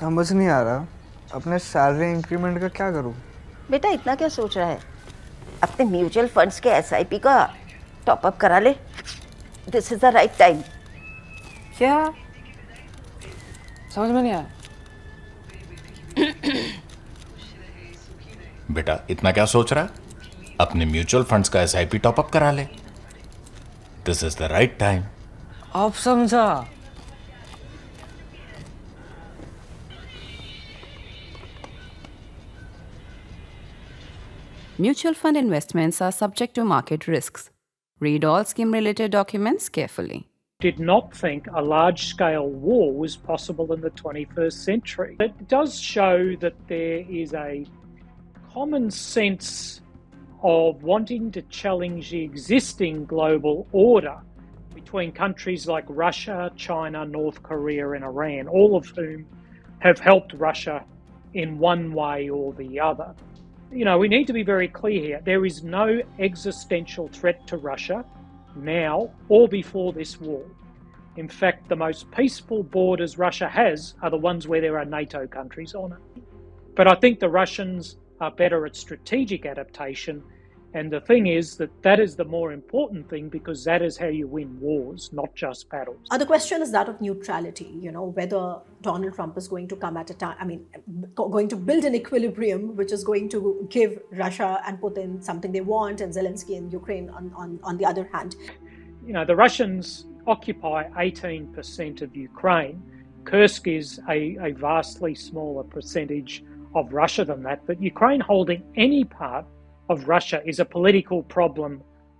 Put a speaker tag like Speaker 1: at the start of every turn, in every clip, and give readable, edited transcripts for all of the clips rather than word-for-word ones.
Speaker 1: समझ नहीं आ रहा अपने सैलरी इंक्रीमेंट का क्या करूं।
Speaker 2: बेटा इतना क्या सोच रहा है? अपने म्यूचुअल फंड्स के एसआईपी का टॉप अप करा ले। This is the right time.
Speaker 3: क्या? समझ में नहीं आया।
Speaker 4: बेटा इतना क्या सोच रहा है? अपने म्यूचुअल फंड्स का एसआईपी टॉपअप करा ले। This is the right time.
Speaker 3: अब समझा।
Speaker 5: Mutual fund investments are subject to market risks. Read all scheme-related documents carefully.
Speaker 6: Did not think a large-scale war was possible in the 21st century. It does show that there is a common sense of wanting to challenge the existing global order between countries like Russia, China, North Korea and Iran, all of whom have helped Russia in one way or the other. You know, we need to be very clear here. There is no existential threat to Russia now or before this war. In fact, the most peaceful borders Russia has are the ones where there are NATO countries on it. But I think the Russians are better at strategic adaptation. And the thing is that is the more important thing, because that is how you win wars, not just battles.
Speaker 7: The question is that of neutrality, whether Donald Trump is going to come at a time, going to build an equilibrium which is going to give Russia and Putin something they want and Zelensky and Ukraine on the other hand.
Speaker 6: You know, the Russians occupy 18% of Ukraine. Kursk is a vastly smaller percentage of Russia than that, but Ukraine holding any part of Russia is a political problem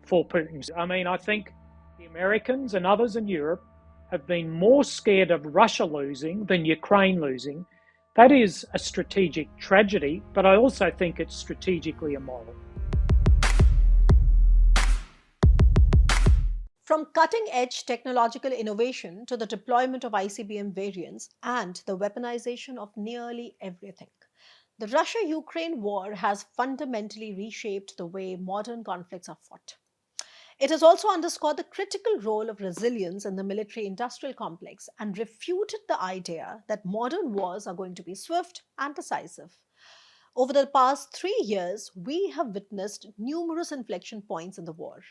Speaker 6: for Putin. I mean, I think the Americans and others in Europe have been more scared of Russia losing than Ukraine losing. That is a strategic tragedy, but I also think it's strategically immoral.
Speaker 7: From cutting-edge technological innovation to the deployment of ICBM variants and the weaponization of nearly everything, the Russia-Ukraine war has fundamentally reshaped the way modern conflicts are fought. It has also underscored the critical role of resilience in the military-industrial complex and refuted the idea that modern wars are going to be swift and decisive. Over the past 3 years, we have witnessed numerous inflection points in the war.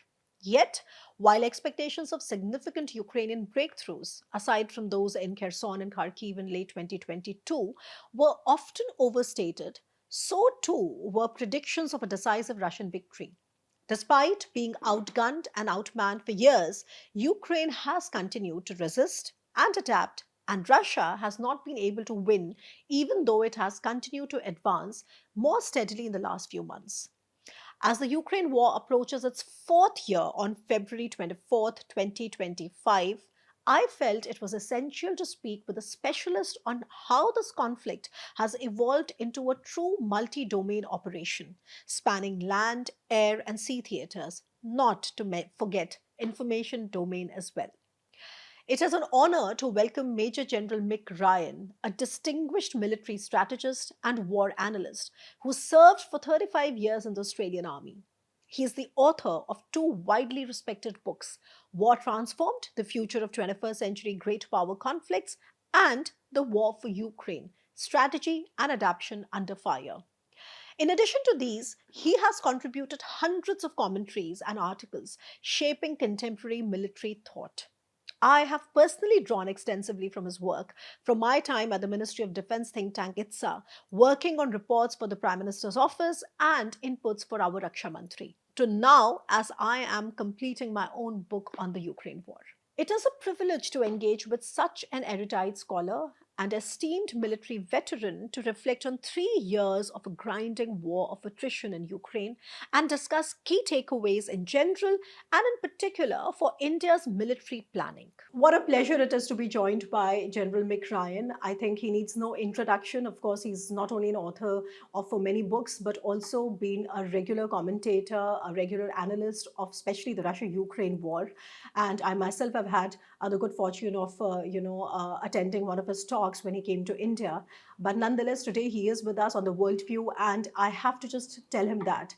Speaker 7: Yet, while expectations of significant Ukrainian breakthroughs, aside from those in Kherson and Kharkiv in late 2022, were often overstated, so too were predictions of a decisive Russian victory. Despite being outgunned and outmanned for years, Ukraine has continued to resist and adapt, and Russia has not been able to win, even though it has continued to advance more steadily in the last few months. As the Ukraine war approaches its 4th year on February 24th, 2025, I felt it was essential to speak with a specialist on how this conflict has evolved into a true multi-domain operation, spanning land, air, and sea theaters, not to forget information domain as well. It is an honor to welcome Major General Mick Ryan, a distinguished military strategist and war analyst who served for 35 years in the Australian Army. He is the author of 2 widely respected books, War Transformed, The Future of 21st Century Great Power Conflicts, and The War for Ukraine, Strategy and Adaptation Under Fire. In addition to these, he has contributed hundreds of commentaries and articles shaping contemporary military thought. I have personally drawn extensively from his work, from my time at the Ministry of Defense think tank ITSA, working on reports for the Prime Minister's office and inputs for our Raksha Mantri, to now as I am completing my own book on the Ukraine war. It is a privilege to engage with such an erudite scholar and esteemed military veteran to reflect on 3 years of a grinding war of attrition in Ukraine and discuss key takeaways in general and in particular for India's military planning. What a pleasure it is to be joined by General Mick Ryan. I think he needs no introduction. Of course, he's not only an author of many books, but also been a regular commentator, a regular analyst of especially the Russia-Ukraine war. And I myself have had the good fortune of, attending one of his talks when he came to India. But nonetheless, today he is with us on the WorldView, and I have to just tell him that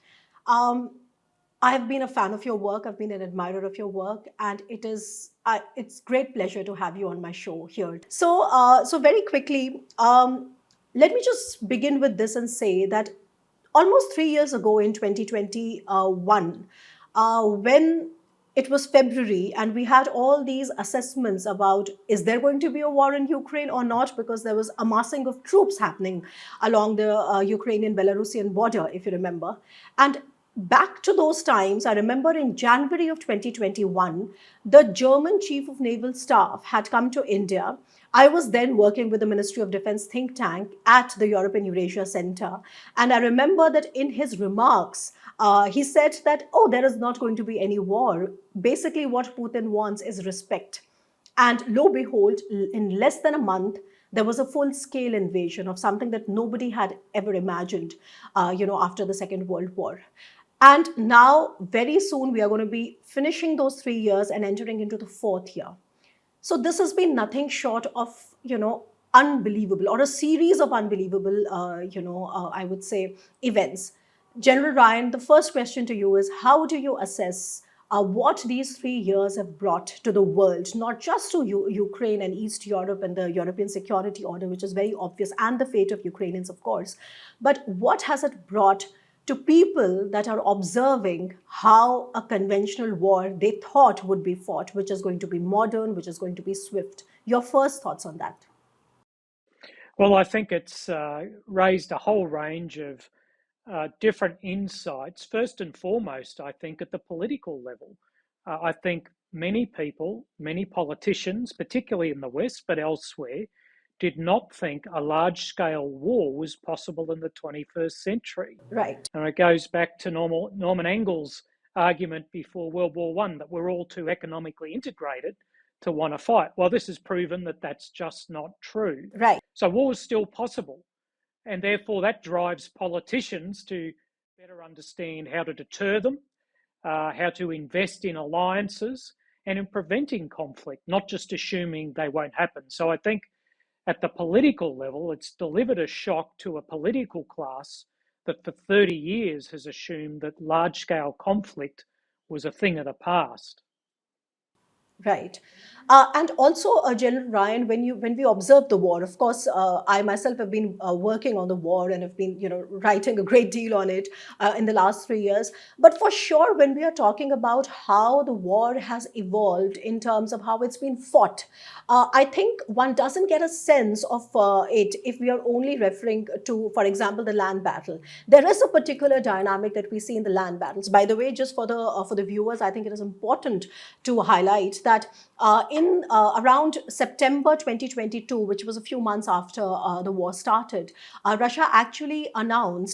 Speaker 7: I've been a fan of your work, I've been an admirer of your work, and it is It's great pleasure to have you on my show here. So, so very quickly, let me just begin with this and say that almost 3 years ago in 2021, when it was February and we had all these assessments about is there going to be a war in Ukraine or not, because there was amassing of troops happening along the Ukrainian Belarusian border, if you remember. And back to those times, I remember in January of 2021, the German chief of naval staff had come to India. I was then working with the Ministry of Defense think tank at the European Eurasia Center. And I remember that in his remarks, he said that, oh, there is not going to be any war. Basically, what Putin wants is respect. And lo and behold, in less than a month, there was a full-scale invasion of something that nobody had ever imagined, after the Second World War. And now, very soon, we are going to be finishing those 3 years and entering into the fourth year. So this has been nothing short of, unbelievable, or a series of unbelievable, I would say, events. General Ryan, the first question to you is, how do you assess what these 3 years have brought to the world, not just to Ukraine and East Europe and the European security order, which is very obvious, and the fate of Ukrainians, of course, but what has it brought to people that are observing how a conventional war they thought would be fought, which is going to be modern, which is going to be swift? Your first thoughts on that?
Speaker 6: Well, I think it's raised a whole range of different insights. First and foremost, I think at the political level, I think many people, many politicians, particularly in the West, but elsewhere, did not think a large-scale war was possible in the 21st century.
Speaker 7: Right.
Speaker 6: And it goes back to Norman Angell's argument before World War I that we're all too economically integrated to want to fight. Well, this has proven that that's just not true.
Speaker 7: Right.
Speaker 6: So war is still possible. And therefore that drives politicians to better understand how to deter them, how to invest in alliances and in preventing conflict, not just assuming they won't happen. So I think at the political level, it's delivered a shock to a political class that for 30 years has assumed that large-scale conflict was a thing of the past.
Speaker 7: Right. And also, General Ryan, when we observe the war, of course, I myself have been working on the war and have been, writing a great deal on it in the last 3 years. But for sure, when we are talking about how the war has evolved in terms of how it's been fought, I think one doesn't get a sense of it if we are only referring to, for example, the land battle. There is a particular dynamic that we see in the land battles. By the way, just for the viewers, I think it is important to highlight that in around September 2022, which was a few months after the war started, Russia actually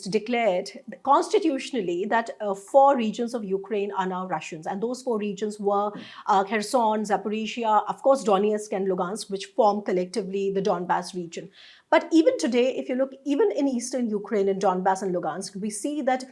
Speaker 7: declared constitutionally that 4 regions of Ukraine are now Russians. And those 4 regions were Kherson, Zaporizhia, of course, Donetsk and Lugansk, which form collectively the Donbass region. But even today, if you look, even in eastern Ukraine, in Donbass and Lugansk, we see that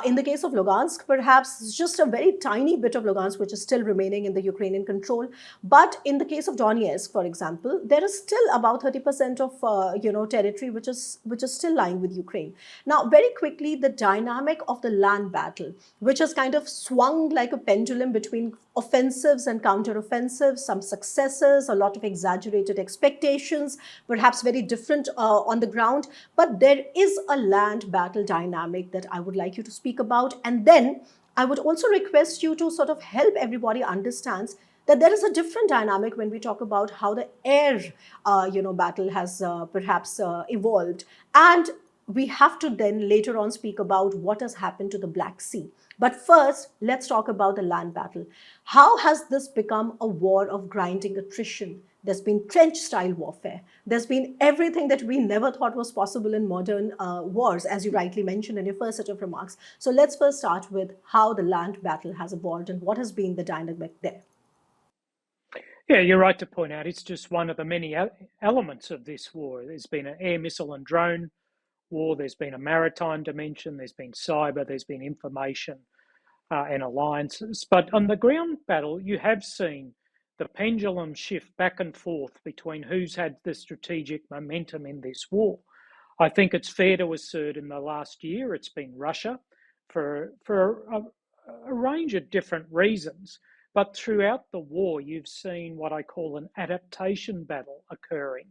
Speaker 7: in the case of Lugansk, perhaps just a very tiny bit of Lugansk, which is still remaining in the Ukrainian control. But in the case of Donetsk, for example, there is still about 30% of territory which is still lying with Ukraine. Now, very quickly, the dynamic of the land battle, which has kind of swung like a pendulum between offensives and counteroffensives, some successes, a lot of exaggerated expectations, perhaps very different on the ground. But there is a land battle dynamic that I would like you to speak about. And then I would also request you to sort of help everybody understand that there is a different dynamic when we talk about how the air, battle has perhaps evolved. And we have to then later on speak about what has happened to the Black Sea. But first, let's talk about the land battle. How has this become a war of grinding attrition? There's been trench-style warfare. There's been everything that we never thought was possible in modern wars, as you rightly mentioned in your first set of remarks. So let's first start with how the land battle has evolved and what has been the dynamic there.
Speaker 6: Yeah, you're right to point out it's just one of the many elements of this war. There's been an air, missile and drone war. There's been a maritime dimension. There's been cyber. There's been information and alliances. But on the ground battle, you have seen the pendulum shift back and forth between who's had the strategic momentum in this war. I think it's fair to assert in the last year it's been Russia for a range of different reasons. But throughout the war, you've seen what I call an adaptation battle occurring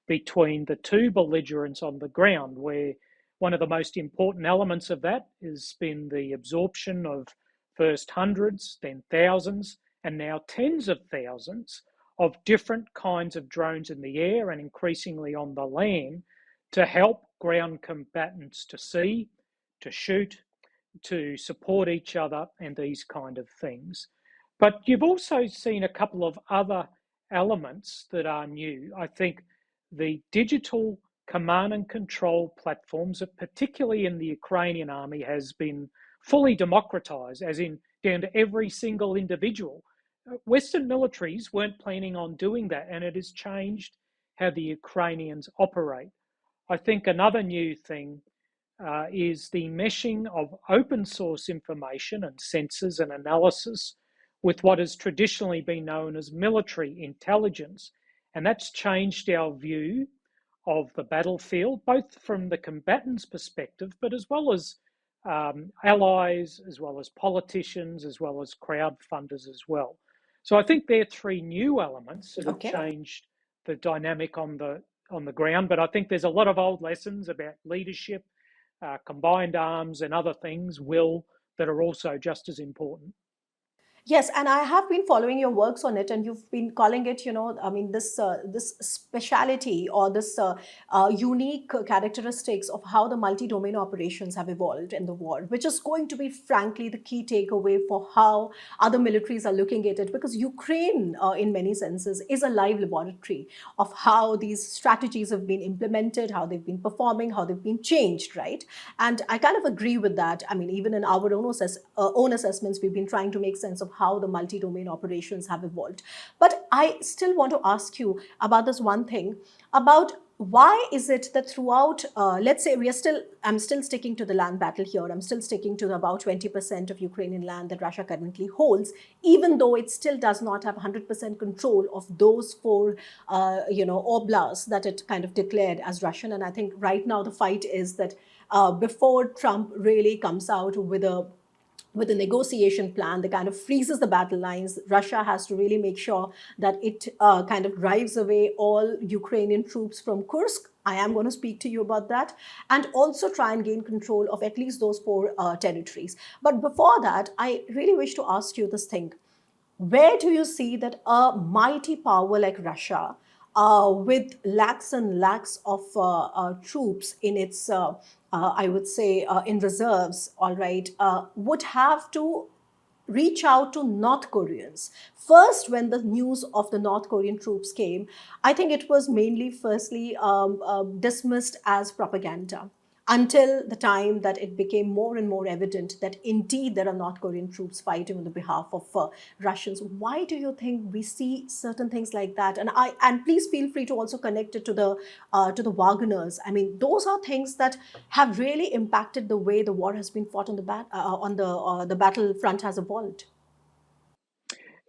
Speaker 6: between the two belligerents on the ground, where one of the most important elements of that has been the absorption of first hundreds, then thousands, and now tens of thousands of different kinds of drones in the air and increasingly on the land to help ground combatants to see, to shoot, to support each other, and these kind of things. But you've also seen a couple of other elements that are new. I think the digital command and control platforms, particularly in the Ukrainian army, has been fully democratized, as in down to every single individual. Western militaries weren't planning on doing that, and it has changed how the Ukrainians operate. I think another new thing is the meshing of open source information and sensors and analysis with what has traditionally been known as military intelligence. And that's changed our view of the battlefield, both from the combatants' perspective, but as well as allies, as well as politicians, as well as crowd funders as well. So I think they're three new elements that have changed the dynamic on the ground. But I think there's a lot of old lessons about leadership, combined arms, and other things that are also just as important.
Speaker 7: Yes, and I have been following your works on it, and you've been calling it, I mean, this speciality or this unique characteristics of how the multi-domain operations have evolved in the war, which is going to be, frankly, the key takeaway for how other militaries are looking at it, because Ukraine, in many senses, is a live laboratory of how these strategies have been implemented, how they've been performing, how they've been changed, right? And I kind of agree with that. I mean, even in our own assessments, we've been trying to make sense of how the multi-domain operations have evolved. But I still want to ask you about this one thing, about why is it that throughout, let's say I'm still sticking to the land battle here. I'm still sticking to about 20% of Ukrainian land that Russia currently holds, even though it still does not have 100% control of those four, oblasts that it kind of declared as Russian. And I think right now the fight is that before Trump really comes out with a negotiation plan that kind of freezes the battle lines, Russia has to really make sure that it kind of drives away all Ukrainian troops from Kursk. I am going to speak to you about that, and also try and gain control of at least those four territories. But before that, I really wish to ask you this thing. Where do you see that a mighty power like Russia, with lakhs and lakhs of troops in its, I would say, in reserves, all right, would have to reach out to North Koreans? First, when the news of the North Korean troops came, I think it was mainly firstly dismissed as propaganda, until the time that it became more and more evident that indeed there are North Korean troops fighting on the behalf of Russians. Why do you think we see certain things like that? And please feel free to also connect it to the Wagners. I mean, those are things that have really impacted the way the war has been fought on the battlefront has evolved.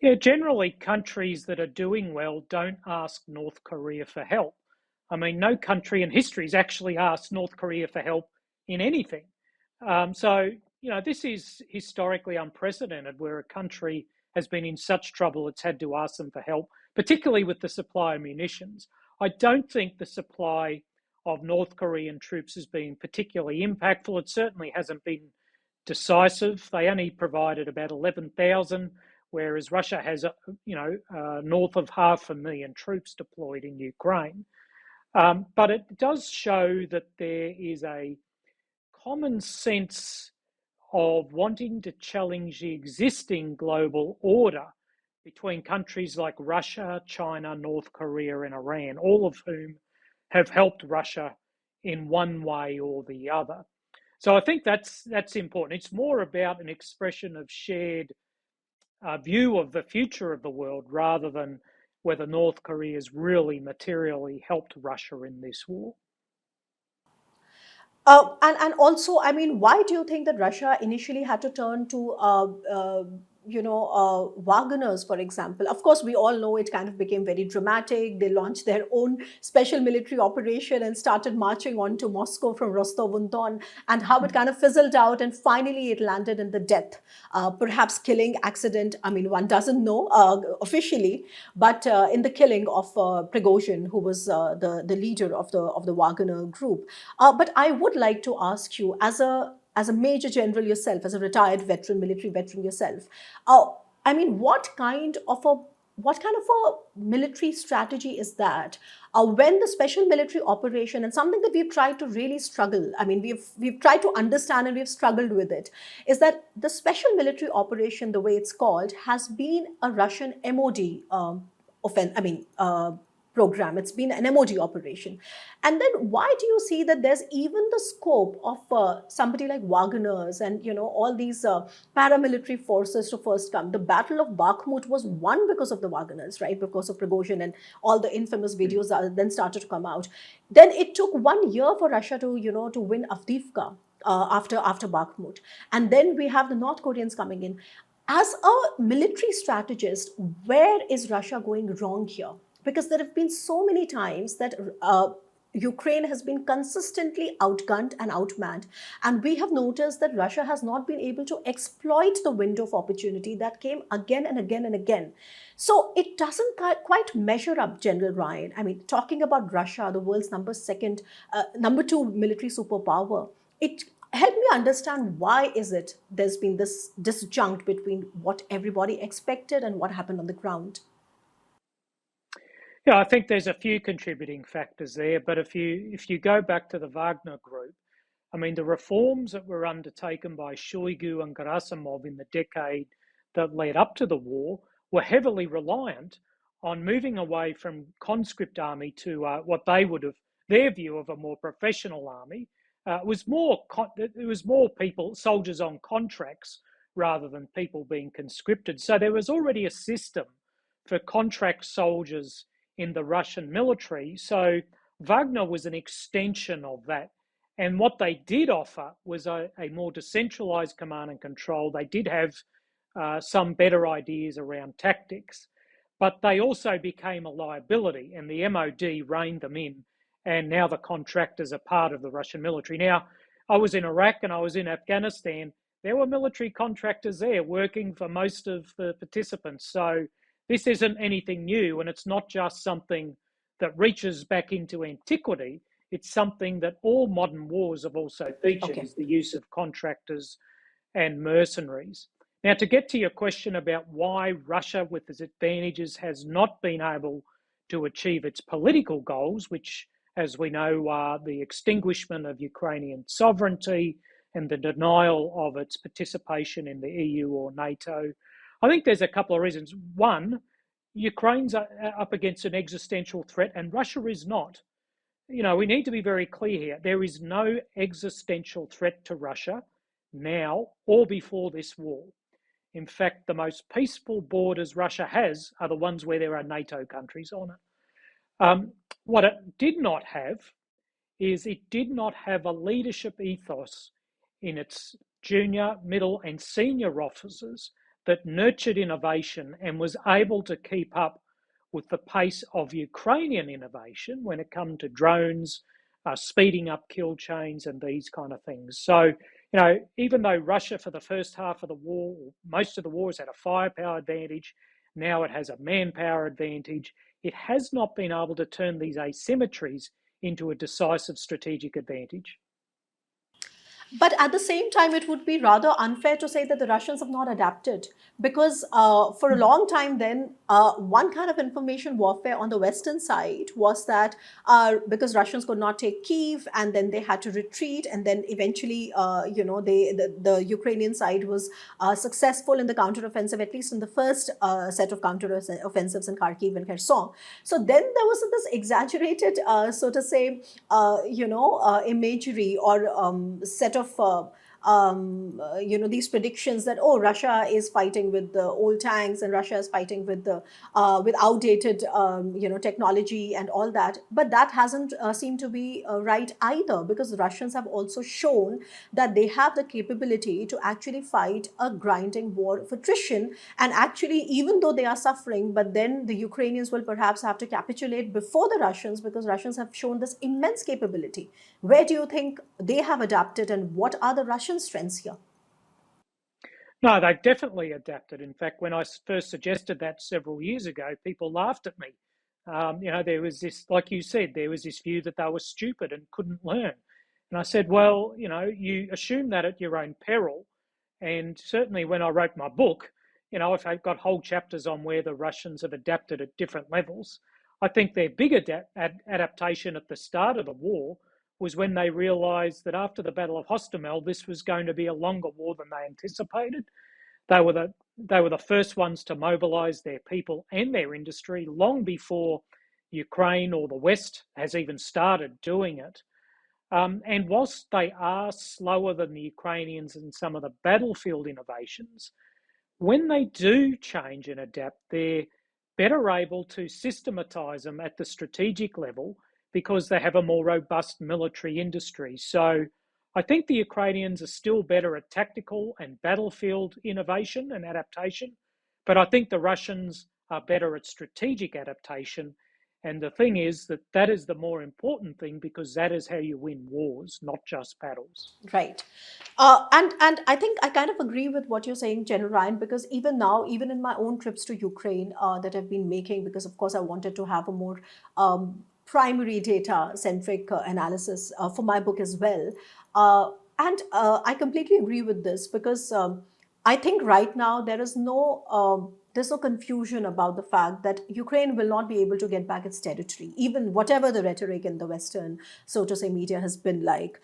Speaker 6: Yeah, generally countries that are doing well don't ask North Korea for help. I mean, no country in history has actually asked North Korea for help in anything. So, this is historically unprecedented, where a country has been in such trouble it's had to ask them for help, particularly with the supply of munitions. I don't think the supply of North Korean troops has been particularly impactful. It certainly hasn't been decisive. They only provided about 11,000, whereas Russia has, north of 500,000 troops deployed in Ukraine. But it does show that there is a common sense of wanting to challenge the existing global order between countries like Russia, China, North Korea, and Iran, all of whom have helped Russia in one way or the other. So I think that's important. It's more about an expression of shared view of the future of the world, rather than whether North Korea has really materially helped Russia in this war.
Speaker 7: And also, I mean, why do you think that Russia initially had to turn to Wagoners, for example. Of course, we all know it kind of became very dramatic. They launched their own special military operation and started marching on to Moscow from Rostov-on-Don, and how it kind of fizzled out, and finally it landed in the death, perhaps killing accident. I mean, one doesn't know officially, but in the killing of Prigozhin, who was the leader of the Wagner group. But I would like to ask you, as a major general yourself, as a retired veteran, military veteran yourself, I mean, what kind of a military strategy is that when the special military operation, and something that we've tried to really struggle, I mean, we've tried to understand and we've struggled with it, is that the special military operation, the way it's called, has been a Russian MOD program. It's been an MOD operation. And then why do you see that there's even the scope of somebody like Wagners and all these paramilitary forces to first come? The Battle of Bakhmut was won because of the Wagners, right? Because of Prigozhin, and all the infamous videos then started to come out. Then it took 1 year for Russia to to win Avdiivka after Bakhmut, and then we have the North Koreans coming in. As a military strategist, where is Russia going wrong here? Because there have been so many times that Ukraine has been consistently outgunned and outmanned. And we have noticed that Russia has not been able to exploit the window of opportunity that came again and again and again. So it doesn't quite measure up, General Ryan. I mean, talking about Russia, the world's number two military superpower, it help me understand, why is it there's been this disjunct between what everybody expected and what happened on the ground?
Speaker 6: Yeah, I think there's a few contributing factors there, but if you go back to the Wagner group, I mean, the reforms that were undertaken by Shoigu and Gerasimov in the decade that led up to the war were heavily reliant on moving away from conscript army to what they would have, their view of a more professional army. It was more people, soldiers on contracts, rather than people being conscripted. So there was already a system for contract soldiers in the Russian military. So Wagner was an extension of that. And what they did offer was a more decentralized command and control. They did have some better ideas around tactics, but they also became a liability, and the MOD reined them in. And now the contractors are part of the Russian military. Now, I was in Iraq and I was in Afghanistan. There were military contractors there working for most of the participants. So this isn't anything new, and it's not just something that reaches back into antiquity. It's something that all modern wars have also featured, is the use of contractors and mercenaries. Now, to get to your question about why Russia, with its advantages, has not been able to achieve its political goals, which, as we know, are the extinguishment of Ukrainian sovereignty and the denial of its participation in the EU or NATO, I think there's a couple of reasons. One, Ukraine's up against an existential threat, and Russia is not. We need to be very clear here. There is no existential threat to Russia now or before this war. In fact, the most peaceful borders Russia has are the ones where there are NATO countries on it. What it did not have is it did not have a leadership ethos in its junior, middle, and senior officers that nurtured innovation and was able to keep up with the pace of Ukrainian innovation when it comes to drones, speeding up kill chains and these kind of things. So, even though Russia for the first half of the war, most of the war, has had a firepower advantage, now it has a manpower advantage, it has not been able to turn these asymmetries into a decisive strategic advantage.
Speaker 7: But at the same time, it would be rather unfair to say that the Russians have not adapted, because for a long time then, one kind of information warfare on the Western side was that because Russians could not take Kyiv, and then they had to retreat, and then eventually, the Ukrainian side was successful in the counteroffensive, at least in the first set of counteroffensives in Kharkiv and Kherson. So then there was this exaggerated, so to say, imagery or set of these predictions that, oh, Russia is fighting with the old tanks and Russia is fighting with the with outdated technology and all that. But that hasn't seemed to be right either, because the Russians have also shown that they have the capability to actually fight a grinding war of attrition. And actually, even though they are suffering, but then the Ukrainians will perhaps have to capitulate before the Russians, because Russians have shown this immense capability. Where do you think they have adapted, and what are the Russian strengths here?
Speaker 6: No, they've definitely adapted. In fact, when I first suggested that several years ago, people laughed at me. There was this, like you said, there was this view that they were stupid and couldn't learn. And I said, well, you assume that at your own peril. And certainly when I wrote my book, I've got whole chapters on where the Russians have adapted at different levels. I think their big adaptation at the start of the war was when they realised that after the Battle of Hostomel, this was going to be a longer war than they anticipated. They were the first ones to mobilise their people and their industry long before Ukraine or the West has even started doing it. And whilst they are slower than the Ukrainians in some of the battlefield innovations, when they do change and adapt, they're better able to systematise them at the strategic level because they have a more robust military industry. So I think the Ukrainians are still better at tactical and battlefield innovation and adaptation, but I think the Russians are better at strategic adaptation. And the thing is that is the more important thing, because that is how you win wars, not just battles.
Speaker 7: Right. And I think I kind of agree with what you're saying, General Ryan, because even now, even in my own trips to Ukraine that I've been making, because of course I wanted to have a more primary data centric analysis for my book as well. And I completely agree with this, because I think right now there's no confusion about the fact that Ukraine will not be able to get back its territory, even whatever the rhetoric in the Western, so to say, media has been like.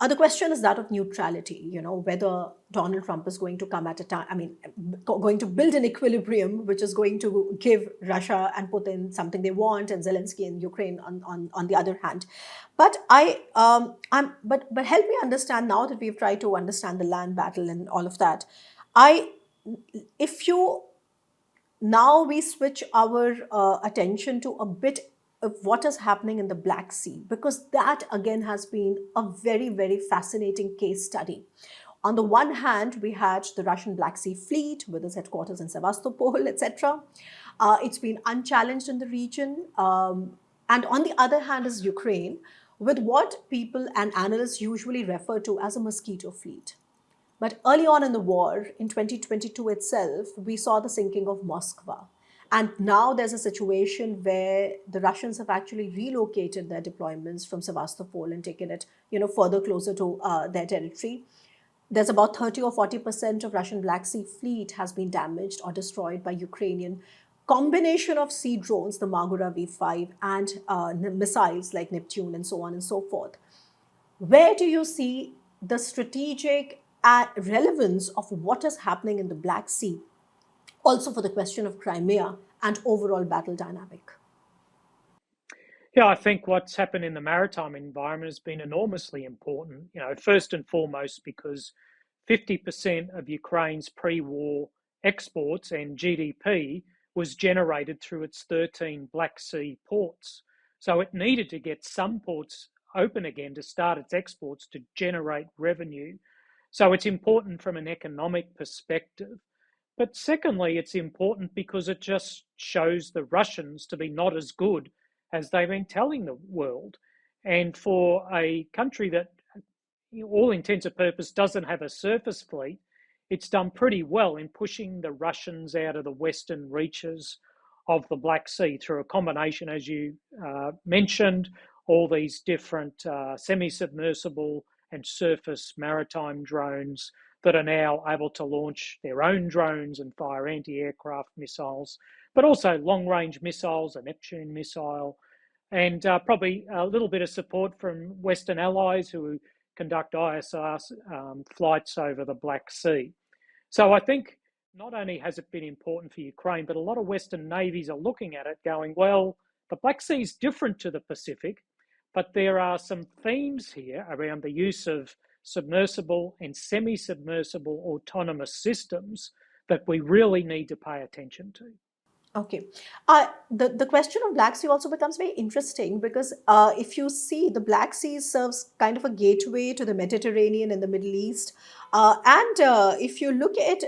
Speaker 7: The question is that of neutrality, whether Donald Trump is going to come at a time, going to build an equilibrium which is going to give Russia and Putin something they want, and Zelensky and Ukraine on the other hand. But but help me understand, now that we've tried to understand the land battle and all of that. If you Now we switch our attention to a bit of what is happening in the Black Sea, because that again has been a very, very fascinating case study. On the one hand, we had the Russian Black Sea Fleet with its headquarters in Sevastopol, etc. It's been unchallenged in the region. And on the other hand is Ukraine, with what people and analysts usually refer to as a mosquito fleet. But early on in the war, in 2022 itself, we saw the sinking of Moskva. And now there's a situation where the Russians have actually relocated their deployments from Sevastopol and taken it, further closer to their territory. There's about 30 or 40% of Russian Black Sea fleet has been damaged or destroyed by Ukrainian combination of sea drones, the Magura V5, and missiles like Neptune and so on and so forth. Where do you see the strategic relevance of what is happening in the Black Sea, also for the question of Crimea and overall battle dynamic?
Speaker 6: Yeah, I think what's happened in the maritime environment has been enormously important, first and foremost because 50% of Ukraine's pre-war exports and GDP was generated through its 13 Black Sea ports. So it needed to get some ports open again to start its exports to generate revenue. So it's important from an economic perspective. But secondly, it's important because it just shows the Russians to be not as good as they've been telling the world. And for a country that, all intents and purposes, doesn't have a surface fleet, it's done pretty well in pushing the Russians out of the western reaches of the Black Sea through a combination, as you mentioned, all these different semi-submersible and surface maritime drones that are now able to launch their own drones and fire anti-aircraft missiles, but also long-range missiles, a Neptune missile, and probably a little bit of support from Western allies who conduct ISR flights over the Black Sea. So I think not only has it been important for Ukraine, but a lot of Western navies are looking at it going, well, the Black Sea is different to the Pacific, but there are some themes here around the use of submersible and semi-submersible autonomous systems that we really need to pay attention to.
Speaker 7: Okay. The question of Black Sea also becomes very interesting because if you see, the Black Sea serves kind of a gateway to the Mediterranean and the Middle East. And if you look at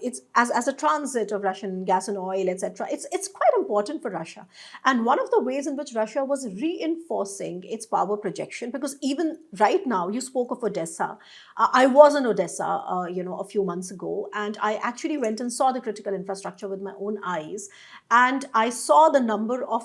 Speaker 7: it's as a transit of Russian gas and oil, etc., it's quite important for Russia. And one of the ways in which Russia was reinforcing its power projection, because even right now, you spoke of Odessa. I was in Odessa, a few months ago, and I actually went and saw the critical infrastructure with my own eyes. And I saw the number of,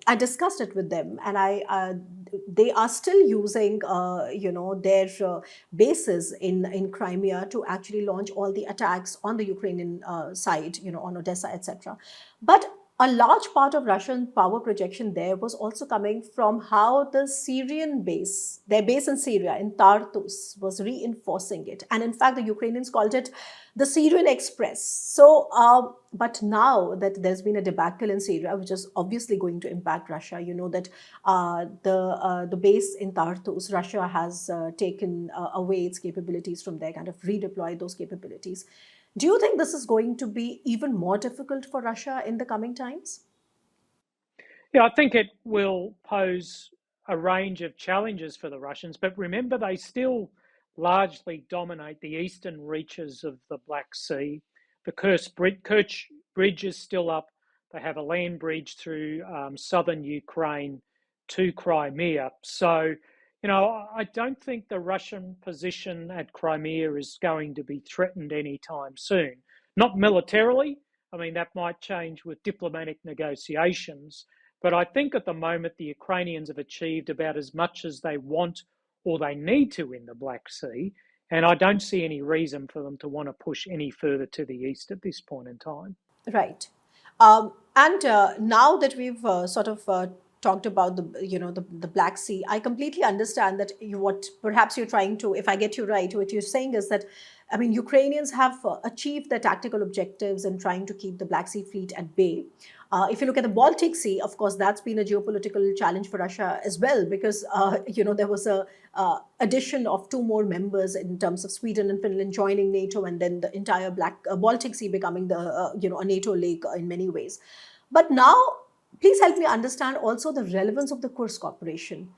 Speaker 7: I discussed it with them, and they are still using, their bases in Crimea to actually launch all the attacks on the Ukrainian side, on Odessa, etc. But a large part of Russian power projection there was also coming from how the Syrian base, their base in Syria, in Tartus, was reinforcing it. And in fact, the Ukrainians called it the Syrian Express. So, but now that there's been a debacle in Syria, which is obviously going to impact Russia, you know that the base in Tartus, Russia has taken away its capabilities from there, kind of redeployed those capabilities. Do you think this is going to be even more difficult for Russia in the coming times?
Speaker 6: Yeah, I think it will pose a range of challenges for the Russians, but remember, they still largely dominate the eastern reaches of the Black Sea. The Kerch Bridge is still up. They have a land bridge through southern Ukraine to Crimea. So, I don't think the Russian position at Crimea is going to be threatened anytime soon. Not militarily. I mean, that might change with diplomatic negotiations. But I think at the moment the Ukrainians have achieved about as much as they want or they need to in the Black Sea. And I don't see any reason for them to want to push any further to the east at this point in time.
Speaker 7: Right. And now that we've sort of talked about the Black Sea, I completely understand that what perhaps you're trying to, if I get you right, what you're saying is that, I mean, Ukrainians have achieved their tactical objectives in trying to keep the Black Sea fleet at bay. If you look at the Baltic Sea, of course, that's been a geopolitical challenge for Russia as well, because there was a addition of two more members in terms of Sweden and Finland joining NATO, and then the entire Baltic Sea becoming the a NATO lake in many ways. But now, please help me understand also the relevance of the Kursk operation.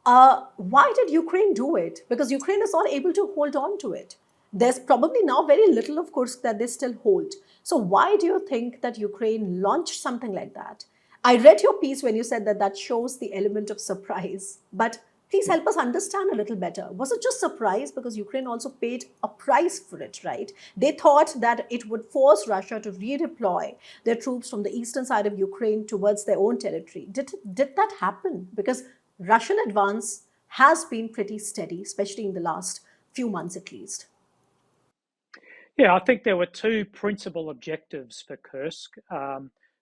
Speaker 7: Why did Ukraine do it? Because Ukraine is not able to hold on to it. There's probably now very little of Kursk that they still hold. So why do you think that Ukraine launched something like that? I read your piece when you said that that shows the element of surprise. But please help us understand a little better. Was it just surprise because Ukraine also paid a price for it, right? They thought that it would force Russia to redeploy their troops from the eastern side of Ukraine towards their own territory. Did that happen? Because Russian advance has been pretty steady, especially in the last few months at least.
Speaker 6: Yeah, I think there were two principal objectives for Kursk.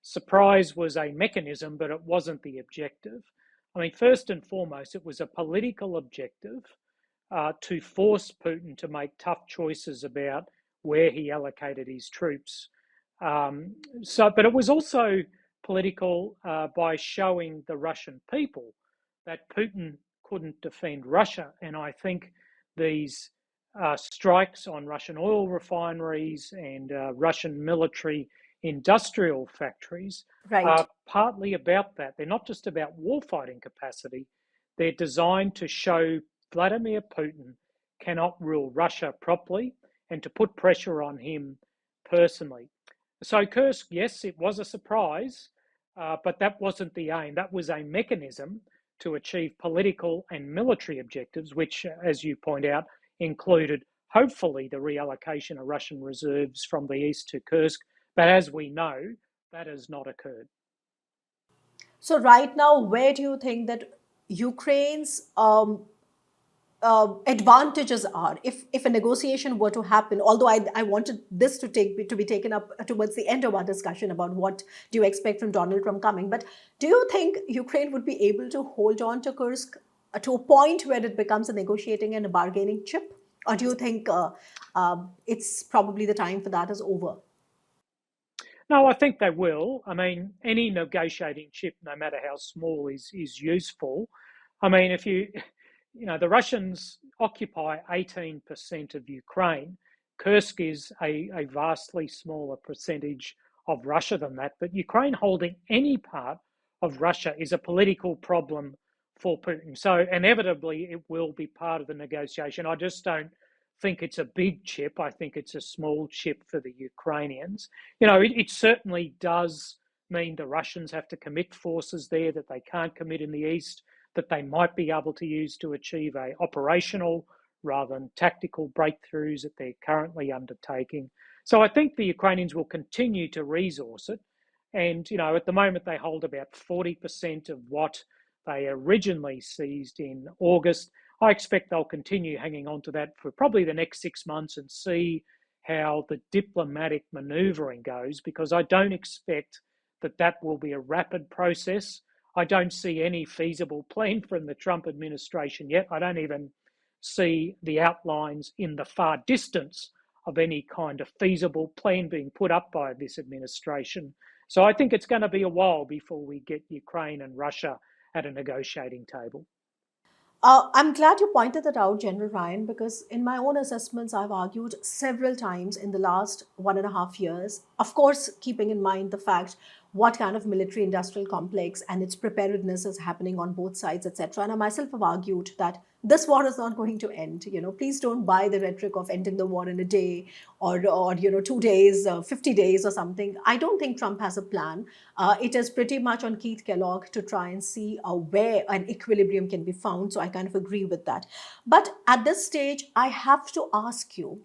Speaker 6: Surprise was a mechanism, but it wasn't the objective. I mean, first and foremost, it was a political objective to force Putin to make tough choices about where he allocated his troops. But it was also political by showing the Russian people that Putin couldn't defend Russia. And I think these strikes on Russian oil refineries and Russian military industrial factories are partly about that. They're not just about warfighting capacity. They're designed to show Vladimir Putin cannot rule Russia properly and to put pressure on him personally. So Kursk, yes, it was a surprise, but that wasn't the aim. That was a mechanism to achieve political and military objectives, which, as you point out, included hopefully the reallocation of Russian reserves from the east to Kursk. But as we know, that has not occurred.
Speaker 7: So right now, where do you think that Ukraine's advantages are if a negotiation were to happen? Although I wanted this to be taken up towards the end of our discussion about what do you expect from Donald Trump coming. But do you think Ukraine would be able to hold on to Kursk to a point where it becomes a negotiating and a bargaining chip? Or do you think it's probably the time for that is over?
Speaker 6: No, I think they will. I mean, any negotiating chip, no matter how small, is useful. I mean, if you the Russians occupy 18% of Ukraine. Kursk is a vastly smaller percentage of Russia than that, but Ukraine holding any part of Russia is a political problem for Putin. So inevitably it will be part of the negotiation. I just don't think it's a big chip. I think it's a small chip for the Ukrainians. It certainly does mean the Russians have to commit forces there that they can't commit in the east, that they might be able to use to achieve a operational rather than tactical breakthroughs that they're currently undertaking. So I think the Ukrainians will continue to resource it. And, at the moment they hold about 40% of what they originally seized in August. I expect they'll continue hanging on to that for probably the next 6 months and see how the diplomatic manoeuvring goes, because I don't expect that will be a rapid process. I don't see any feasible plan from the Trump administration yet. I don't even see the outlines in the far distance of any kind of feasible plan being put up by this administration. So I think it's going to be a while before we get Ukraine and Russia at a negotiating table.
Speaker 7: I'm glad you pointed that out, General Ryan, because in my own assessments, I've argued several times in the last 1.5 years, of course, keeping in mind the fact what kind of military industrial complex and its preparedness is happening on both sides, etc. And I myself have argued that this war is not going to end. Please don't buy the rhetoric of ending the war in a day or 2 days, 50 days or something. I don't think Trump has a plan. It is pretty much on Keith Kellogg to try and see where an equilibrium can be found. So I kind of agree with that. But at this stage, I have to ask you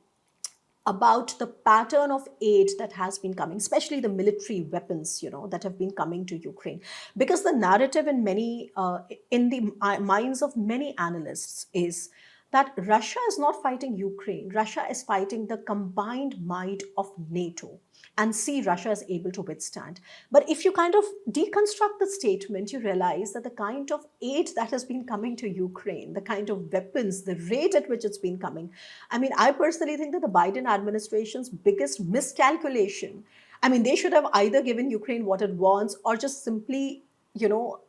Speaker 7: about the pattern of aid that has been coming, especially the military weapons, that have been coming to Ukraine. Because the narrative in the minds of many analysts is that Russia is not fighting Ukraine. Russia is fighting the combined might of NATO, and see Russia is able to withstand. But if you kind of deconstruct the statement, you realize that the kind of aid that has been coming to Ukraine, the kind of weapons, the rate at which it's been coming, I personally think that the Biden administration's biggest miscalculation, they should have either given Ukraine what it wants or just simply,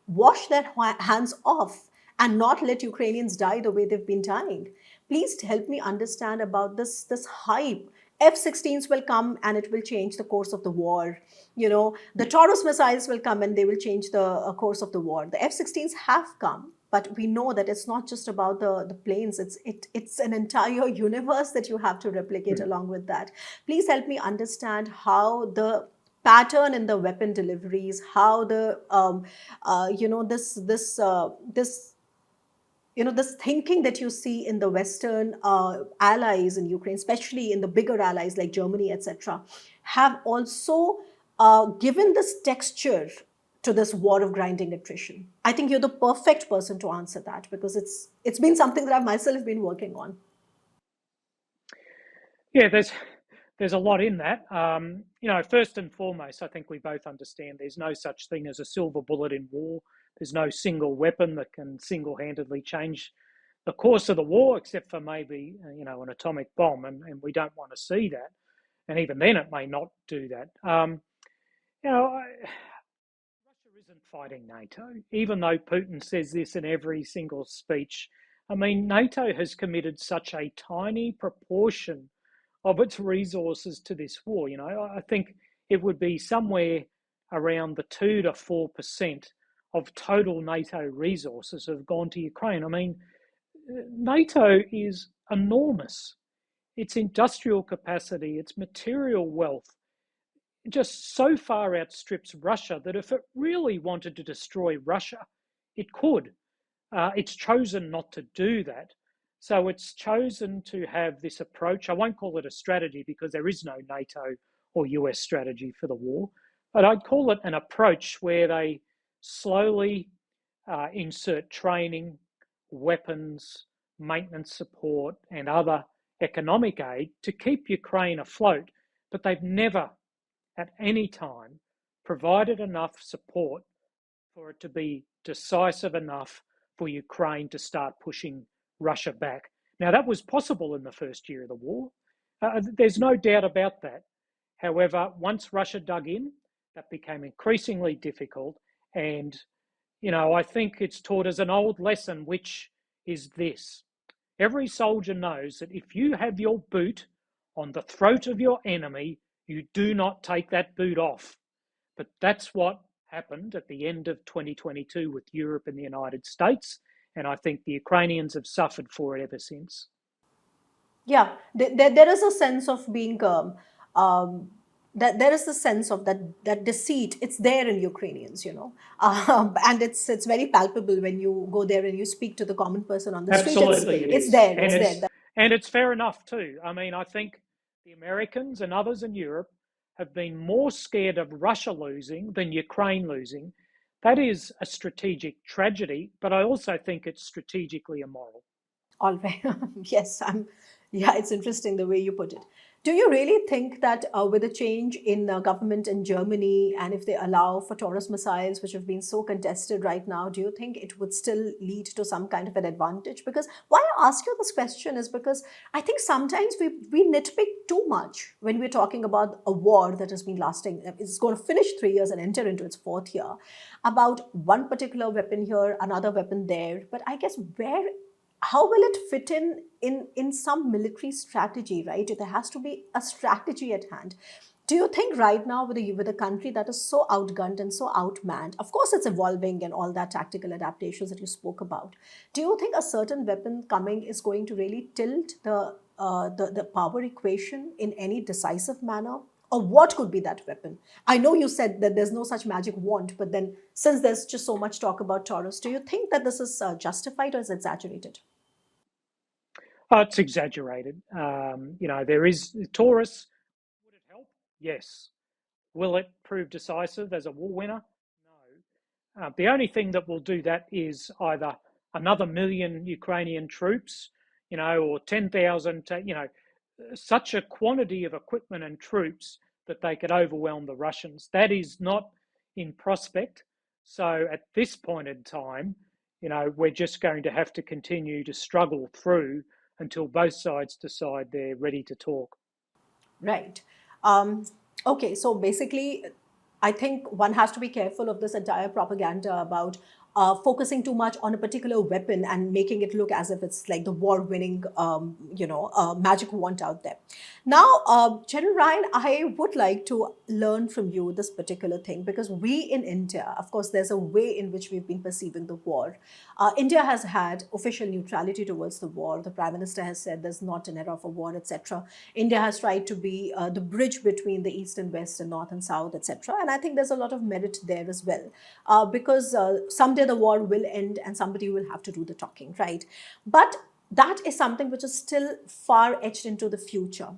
Speaker 7: wash their hands off and not let Ukrainians die the way they've been dying. Please help me understand about this hype. F-16s will come and it will change the course of the war. The Taurus missiles will come and they will change the course of the war. The F-16s have come, but we know that it's not just about the planes. It's an entire universe that you have to replicate along with that. Please help me understand how the pattern in the weapon deliveries, how the this thinking that you see in the Western allies in Ukraine, especially in the bigger allies like Germany, etc., have also given this texture to this war of grinding attrition. I think you're the perfect person to answer that, because it's been something that I myself been working on.
Speaker 6: Yeah, there's a lot in that. First and foremost, I think we both understand there's no such thing as a silver bullet in war. There's no single weapon that can single-handedly change the course of the war, except for maybe, an atomic bomb, and we don't want to see that. And even then, it may not do that. Russia isn't fighting NATO, even though Putin says this in every single speech. NATO has committed such a tiny proportion of its resources to this war. I think it would be somewhere around the 2 to 4% of total NATO resources have gone to Ukraine. NATO is enormous. Its industrial capacity, its material wealth, just so far outstrips Russia that if it really wanted to destroy Russia, it could. It's chosen not to do that. So it's chosen to have this approach. I won't call it a strategy because there is no NATO or US strategy for the war, but I'd call it an approach where they slowly insert training, weapons, maintenance support, and other economic aid to keep Ukraine afloat. But they've never, at any time, provided enough support for it to be decisive enough for Ukraine to start pushing Russia back. Now, that was possible in the first year of the war. There's no doubt about that. However, once Russia dug in, that became increasingly difficult. And, I think it's taught us an old lesson, which is this. Every soldier knows that if you have your boot on the throat of your enemy, you do not take that boot off. But that's what happened at the end of 2022 with Europe and the United States. And I think the Ukrainians have suffered for it ever since.
Speaker 7: Yeah, there is a sense of being that there is a sense of that deceit. It's there in Ukrainians, and it's very palpable when you go there and you speak to the common person on the street.
Speaker 6: Absolutely,
Speaker 7: It's there.
Speaker 6: and
Speaker 7: It's there.
Speaker 6: and it's fair enough too. I mean, I think the Americans and others in Europe have been more scared of Russia losing than Ukraine losing. That is a strategic tragedy, but I also think it's strategically immoral.
Speaker 7: All right. Yes, yeah, it's interesting the way you put it. Do you really think that with a change in government in Germany, and if they allow for Taurus missiles, which have been so contested right now, do you think it would still lead to some kind of an advantage? Because why I ask you this question is because I think sometimes we nitpick too much when we're talking about a war that has been lasting. It's going to finish 3 years and enter into its fourth year, about one particular weapon here, another weapon there. But I guess how will it fit in some military strategy, right? There has to be a strategy at hand. Do you think right now with a country that is so outgunned and so outmanned, of course it's evolving and all that tactical adaptations that you spoke about, do you think a certain weapon coming is going to really tilt the power equation in any decisive manner? Or what could be that weapon? I know you said that there's no such magic wand, but then since there's just so much talk about Taurus, do you think that this is justified or is exaggerated?
Speaker 6: It's exaggerated. There is Taurus. Would it help? Yes. Will it prove decisive as a war winner? No. The only thing that will do that is either another million Ukrainian troops, or 10,000, such a quantity of equipment and troops that they could overwhelm the Russians. That is not in prospect. So at this point in time, we're just going to have to continue to struggle through until both sides decide they're ready to talk.
Speaker 7: Right. Okay, so basically, I think one has to be careful of this entire propaganda about focusing too much on a particular weapon and making it look as if it's like the war-winning, magic wand out there. Now, General Ryan, I would like to learn from you this particular thing because we in India, of course, there's a way in which we've been perceiving the war. India has had official neutrality towards the war. The Prime Minister has said there's not an era for war, etc. India has tried to be the bridge between the East and West and North and South, etc. And I think there's a lot of merit there as well because someday the war will end and somebody will have to do the talking, right? But that is something which is still far etched into the future.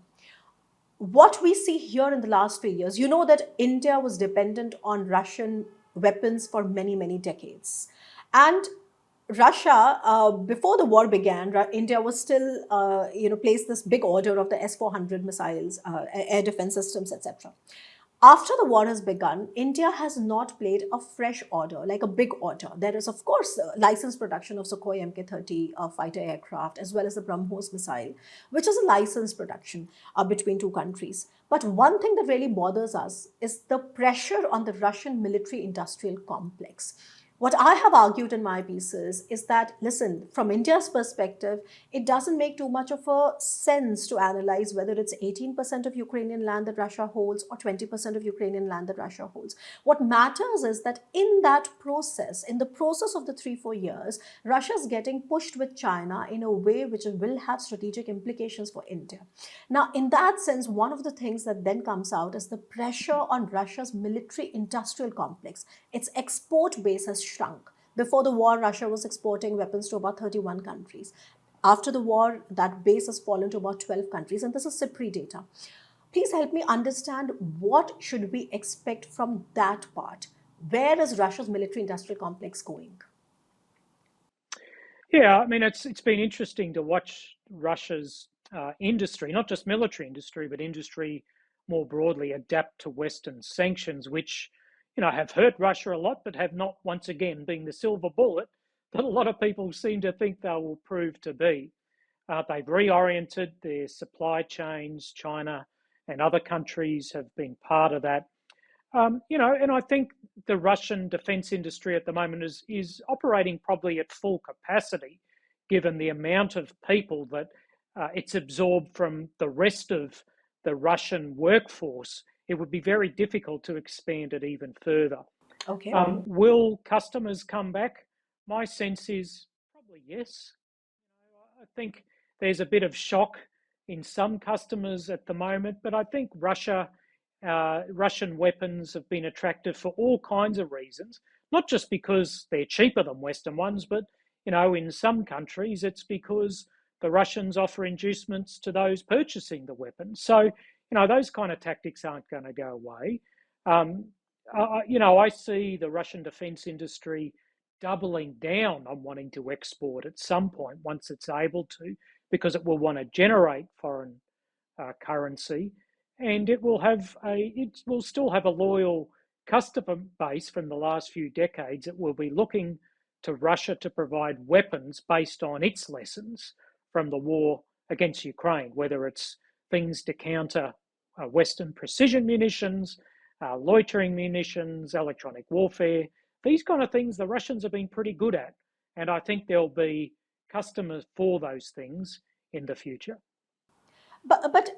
Speaker 7: What we see here in the last 3 years, you know that India was dependent on Russian weapons for many, many decades. And Russia, before the war began, India was still, placed this big order of the S-400 missiles, air defense systems, etc. After the war has begun, India has not played a fresh order, like a big order. There is, of course, licensed production of Sukhoi Mk-30 fighter aircraft, as well as the BrahMos missile, which is a licensed production between two countries. But one thing that really bothers us is the pressure on the Russian military-industrial complex. What I have argued in my pieces is that, listen, from India's perspective, it doesn't make too much of a sense to analyze whether it's 18% of Ukrainian land that Russia holds or 20% of Ukrainian land that Russia holds. What matters is that in that process, in the process of the 3-4 years, Russia's getting pushed with China in a way which will have strategic implications for India. Now, in that sense, one of the things that then comes out is the pressure on Russia's military-industrial complex. Its export base has shrunk. Before the war, Russia was exporting weapons to about 31 countries. After the war, that base has fallen to about 12 countries, and this is CIPRI data. Please help me understand what should we expect from that part. Where is Russia's military-industrial complex going?
Speaker 6: Yeah, I mean, it's been interesting to watch Russia's industry, not just military industry, but industry more broadly, adapt to Western sanctions, which have hurt Russia a lot, but have not once again been the silver bullet that a lot of people seem to think they will prove to be. They've reoriented their supply chains. China and other countries have been part of that. And I think the Russian defense industry at the moment is operating probably at full capacity. given the amount of people that it's absorbed from the rest of the Russian workforce, it would be very difficult to expand it even further.
Speaker 7: Okay.
Speaker 6: Will customers come back? My sense is probably yes. I think there's a bit of shock in some customers at the moment, but I think Russian weapons have been attractive for all kinds of reasons, not just because they're cheaper than Western ones, but in some countries it's because the Russians offer inducements to those purchasing the weapons. So, those kind of tactics aren't going to go away. I see the Russian defence industry doubling down on wanting to export at some point once it's able to, because it will want to generate foreign currency, and it will still have a loyal customer base from the last few decades. It will be looking to Russia to provide weapons based on its lessons from the war against Ukraine, whether it's things to counter Western precision munitions, loitering munitions, electronic warfare. These kind of things the Russians have been pretty good at, and I think there'll be customers for those things in the future.
Speaker 7: But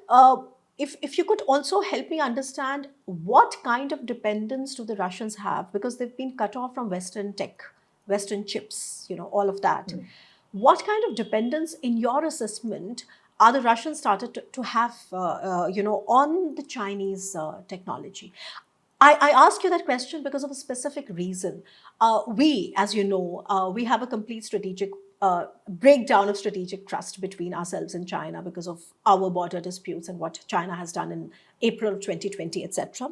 Speaker 7: if you could also help me understand what kind of dependence do the Russians have, because they've been cut off from Western tech, Western chips, all of that. What kind of dependence, in your assessment, are the Russians started to have, on the Chinese technology? I ask you that question because of a specific reason. We, as you know, we have a complete strategic breakdown of strategic trust between ourselves and China because of our border disputes and what China has done in April of 2020, etc.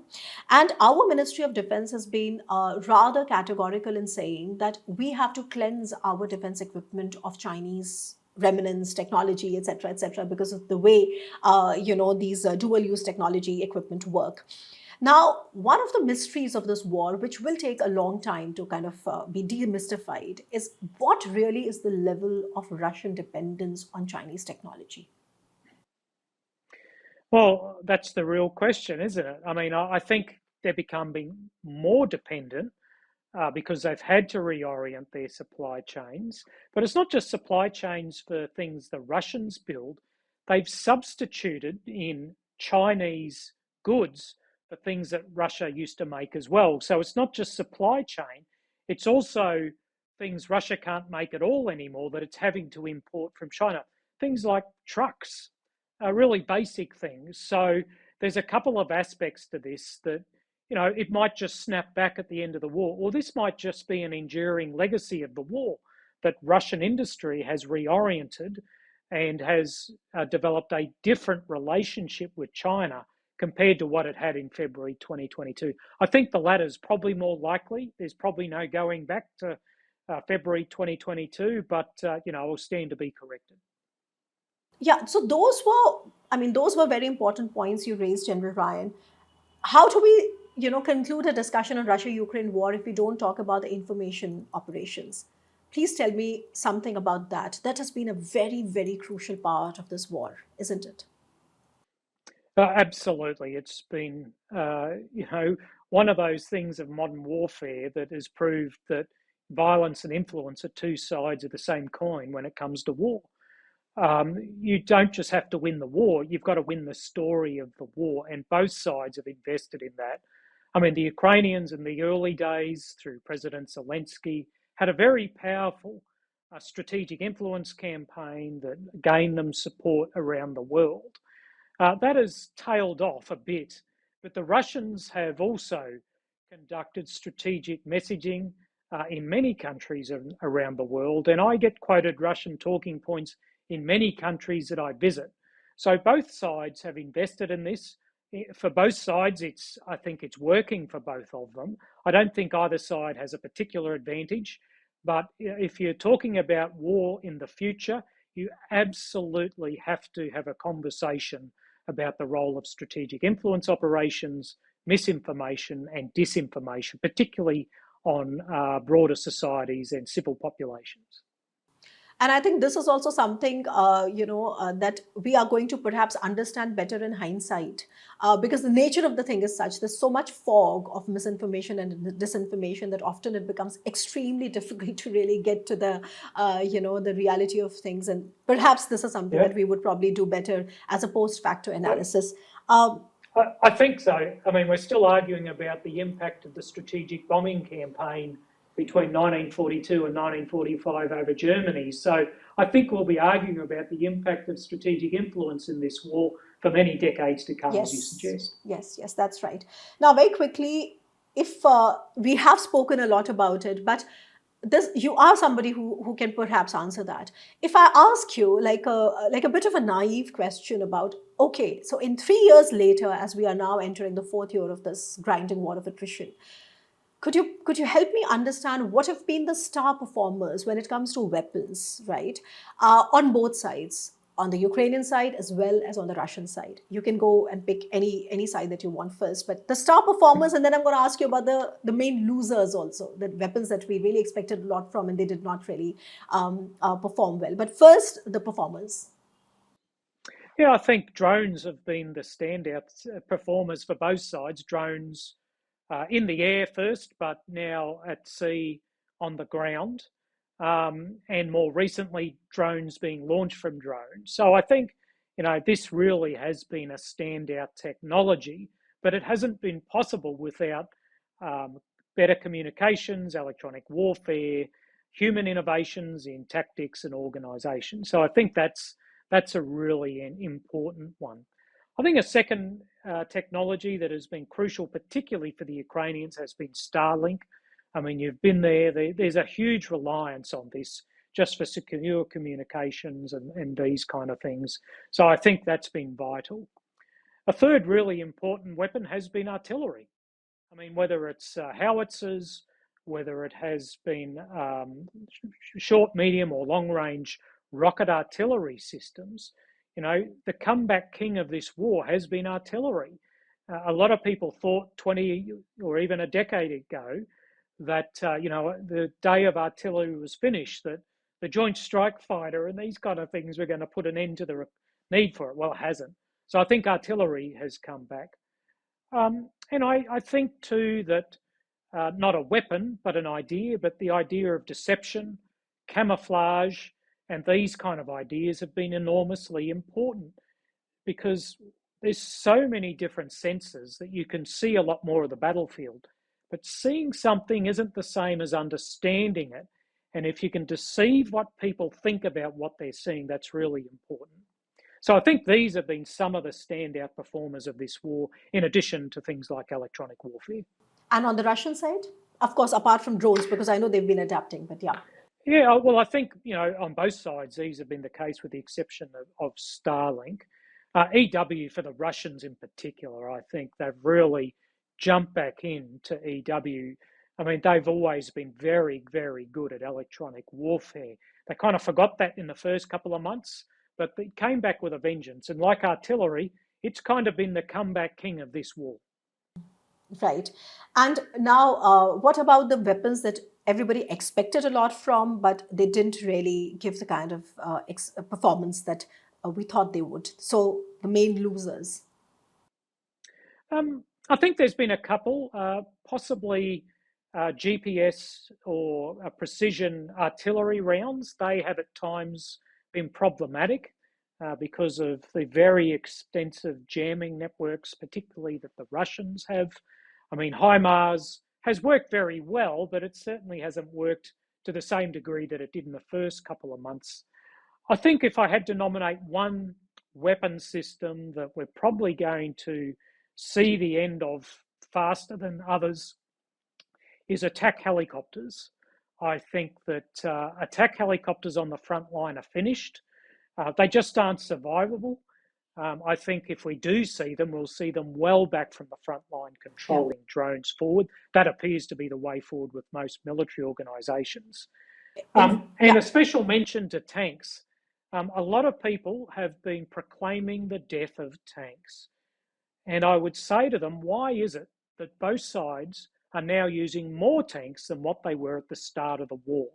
Speaker 7: And our Ministry of Defense has been rather categorical in saying that we have to cleanse our defense equipment of Chinese remnants, technology, etc., because of the way, these dual-use technology equipment work. Now, one of the mysteries of this war, which will take a long time to kind of be demystified, is what really is the level of Russian dependence on Chinese technology?
Speaker 6: Well, that's the real question, isn't it? I mean, I think they're becoming more dependent because they've had to reorient their supply chains. But it's not just supply chains for things the Russians build. They've substituted in Chinese goods for things that Russia used to make as well. So it's not just supply chain, it's also things Russia can't make at all anymore that it's having to import from China. Things like trucks, really basic things. So there's a couple of aspects to this that, it might just snap back at the end of the war, or this might just be an enduring legacy of the war, that Russian industry has reoriented and has developed a different relationship with China compared to what it had in February 2022. I think the latter is probably more likely. There's probably no going back to February 2022, but, I'll stand to be corrected.
Speaker 7: Yeah, so those were very important points you raised, General Ryan. How do we, conclude a discussion on Russia-Ukraine war if we don't talk about the information operations? Please tell me something about that. That has been a very, very crucial part of this war, isn't it?
Speaker 6: Absolutely. It's been, one of those things of modern warfare that has proved that violence and influence are two sides of the same coin when it comes to war. You don't just have to win the war, you've got to win the story of the war, and both sides have invested in that. I mean, the Ukrainians in the early days, through President Zelensky, had a very powerful strategic influence campaign that gained them support around the world. That has tailed off a bit, but the Russians have also conducted strategic messaging in many countries around the world, and I get quoted Russian talking points in many countries that I visit. So both sides have invested in this. For both sides, I think it's working for both of them. I don't think either side has a particular advantage, but if you're talking about war in the future, you absolutely have to have a conversation about the role of strategic influence operations, misinformation and disinformation, particularly on broader societies and civil populations.
Speaker 7: And I think this is also something, that we are going to perhaps understand better in hindsight, because the nature of the thing is such. There's so much fog of misinformation and disinformation that often it becomes extremely difficult to really get to the reality of things. And perhaps this is something
Speaker 6: Yeah.
Speaker 7: that we would probably do better as a post-facto analysis. Um,
Speaker 6: I think so. I mean, we're still arguing about the impact of the strategic bombing campaign between 1942 and 1945 over Germany. So I think we'll be arguing about the impact of strategic influence in this war for many decades to come, as you
Speaker 7: Yes,
Speaker 6: suggest.
Speaker 7: yes, that's right. Now, very quickly, if we have spoken a lot about it, but this you are somebody who can perhaps answer that. If I ask you like a bit of a naive question about, okay, so in 3 years later, as we are now entering the fourth year of this grinding war of attrition, could you help me understand what have been the star performers when it comes to weapons, right? On both sides, on the Ukrainian side as well as on the Russian side. You can go and pick any side that you want first, but the star performers, and then I'm going to ask you about the main losers also, the weapons that we really expected a lot from and they did not really perform well. But first, the performers.
Speaker 6: Yeah, I think drones have been the standout performers for both sides. Drones in the air first, but now at sea, on the ground, and more recently, drones being launched from drones. So I think, this really has been a standout technology, but it hasn't been possible without better communications, electronic warfare, human innovations in tactics and organisation. So I think that's a really an important one. I think a second technology that has been crucial, particularly for the Ukrainians, has been Starlink. I mean, you've been there. There's a huge reliance on this just for secure communications and these kind of things. So I think that's been vital. A third really important weapon has been artillery. I mean, whether it's howitzers, whether it has been short, medium, or long range rocket artillery systems, the comeback king of this war has been artillery. A lot of people thought 20 or even a decade ago that, the day of artillery was finished, that the Joint Strike Fighter and these kind of things were going to put an end to the need for it. Well, it hasn't. So I think artillery has come back. And I think too that not a weapon, but an idea, but the idea of deception, camouflage, and these kind of ideas have been enormously important because there's so many different senses that you can see a lot more of the battlefield. But seeing something isn't the same as understanding it. And if you can deceive what people think about what they're seeing, that's really important. So I think these have been some of the standout performers of this war, in addition to things like electronic warfare.
Speaker 7: And on the Russian side, of course, apart from drones, because I know they've been adapting, but yeah.
Speaker 6: Yeah, well, I think, on both sides, these have been the case with the exception of Starlink. EW for the Russians in particular, I think they've really jumped back into EW. I mean, they've always been very, very good at electronic warfare. They kind of forgot that in the first couple of months, but they came back with a vengeance. And like artillery, it's kind of been the comeback king of this war.
Speaker 7: Right. And now, what about the weapons that everybody expected a lot from, but they didn't really give the kind of performance that we thought they would? So, the main losers.
Speaker 6: I think there's been a couple, possibly GPS or precision artillery rounds. They have at times been problematic because of the very extensive jamming networks, particularly that the Russians have. I mean, HIMARS has worked very well, but it certainly hasn't worked to the same degree that it did in the first couple of months. I think if I had to nominate one weapon system that we're probably going to see the end of faster than others is attack helicopters. I think that attack helicopters on the front line are finished. They just aren't survivable. I think if we do see them, we'll see them well back from the front line controlling drones forward. That appears to be the way forward with most military organisations. And a special mention to tanks. A lot of people have been proclaiming the death of tanks. And I would say to them, why is it that both sides are now using more tanks than what they were at the start of the war?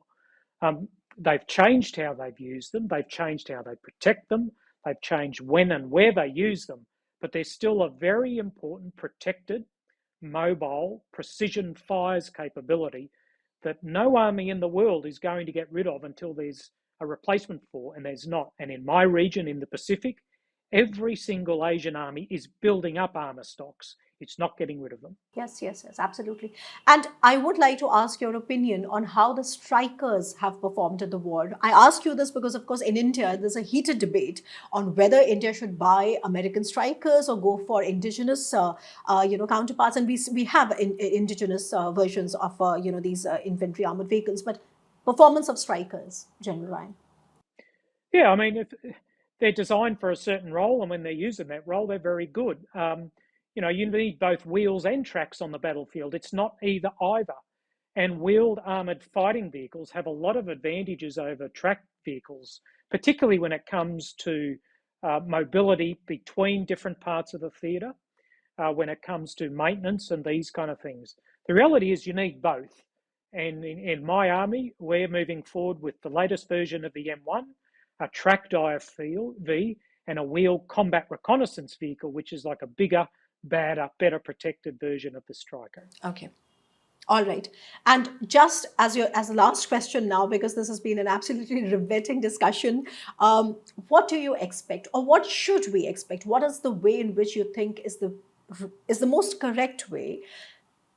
Speaker 6: They've changed how they've used them. They've changed how they protect them. They've changed when and where they use them. But they're still a very important protected, mobile, precision fires capability that no army in the world is going to get rid of until there's a replacement for, and there's not. And in my region, in the Pacific, every single Asian army is building up armour stocks. It's not getting rid of them.
Speaker 7: Yes, yes, yes, absolutely. And I would like to ask your opinion on how the strikers have performed in the war. I ask you this because, of course, in India, there's a heated debate on whether India should buy American strikers or go for indigenous, counterparts. And we have indigenous versions of, these infantry armored vehicles. But performance of strikers, General Ryan.
Speaker 6: Yeah, I mean, if they're designed for a certain role, and when they're using that role, they're very good. You need both wheels and tracks on the battlefield. It's not either. And wheeled armoured fighting vehicles have a lot of advantages over tracked vehicles, particularly when it comes to mobility between different parts of the theatre, when it comes to maintenance and these kind of things. The reality is you need both. And in my army, we're moving forward with the latest version of the M1, a tracked IFV, and a wheeled combat reconnaissance vehicle, which is like a bigger, badder, better protected version of the Striker.
Speaker 7: Okay. All right. And just as a last question now, because this has been an absolutely riveting discussion, what do you expect, or what should we expect? What is the way in which you think is the most correct way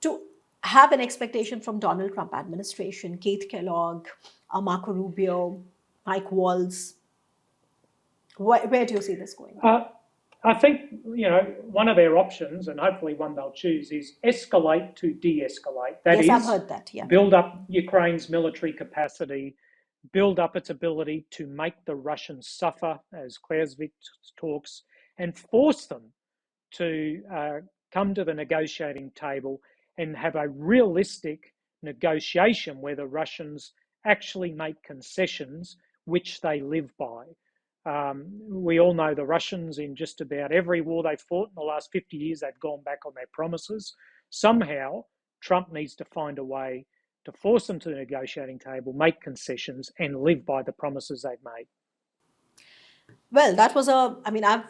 Speaker 7: to have an expectation from Donald Trump administration, Keith Kellogg, Marco Rubio, Mike Waltz? Where do you see this going?
Speaker 6: I think, one of their options, and hopefully one they'll choose, is escalate to de-escalate.
Speaker 7: Yes, I've heard that, yeah.
Speaker 6: Build up Ukraine's military capacity, build up its ability to make the Russians suffer, as Clausewitz talks, and force them to come to the negotiating table and have a realistic negotiation where the Russians actually make concessions which they live by. We all know the Russians, in just about every war they've fought in the last 50 years, they've gone back on their promises. Somehow, Trump needs to find a way to force them to the negotiating table, make concessions, and live by the promises they've made.
Speaker 7: Well, that was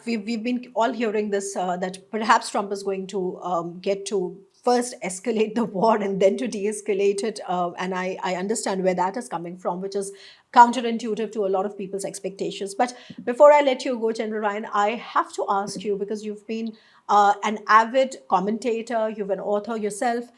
Speaker 7: we've been all hearing this, that perhaps Trump is going to get to first escalate the war and then to de-escalate it. And I understand where that is coming from, which is counterintuitive to a lot of people's expectations. But before I let you go, General Ryan, I have to ask you, because you've been an avid commentator, you're an author yourself,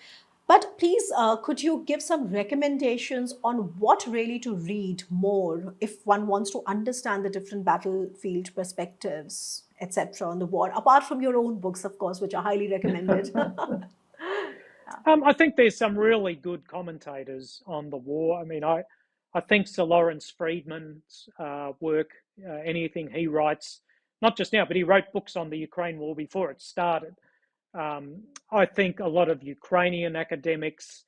Speaker 7: but please, could you give some recommendations on what really to read more if one wants to understand the different battlefield perspectives, etc., on the war, apart from your own books, of course, which are highly recommended?
Speaker 6: I think there's some really good commentators on the war. I mean, I think Sir Lawrence Freedman's work, anything he writes, not just now, but he wrote books on the Ukraine war before it started. I think a lot of Ukrainian academics,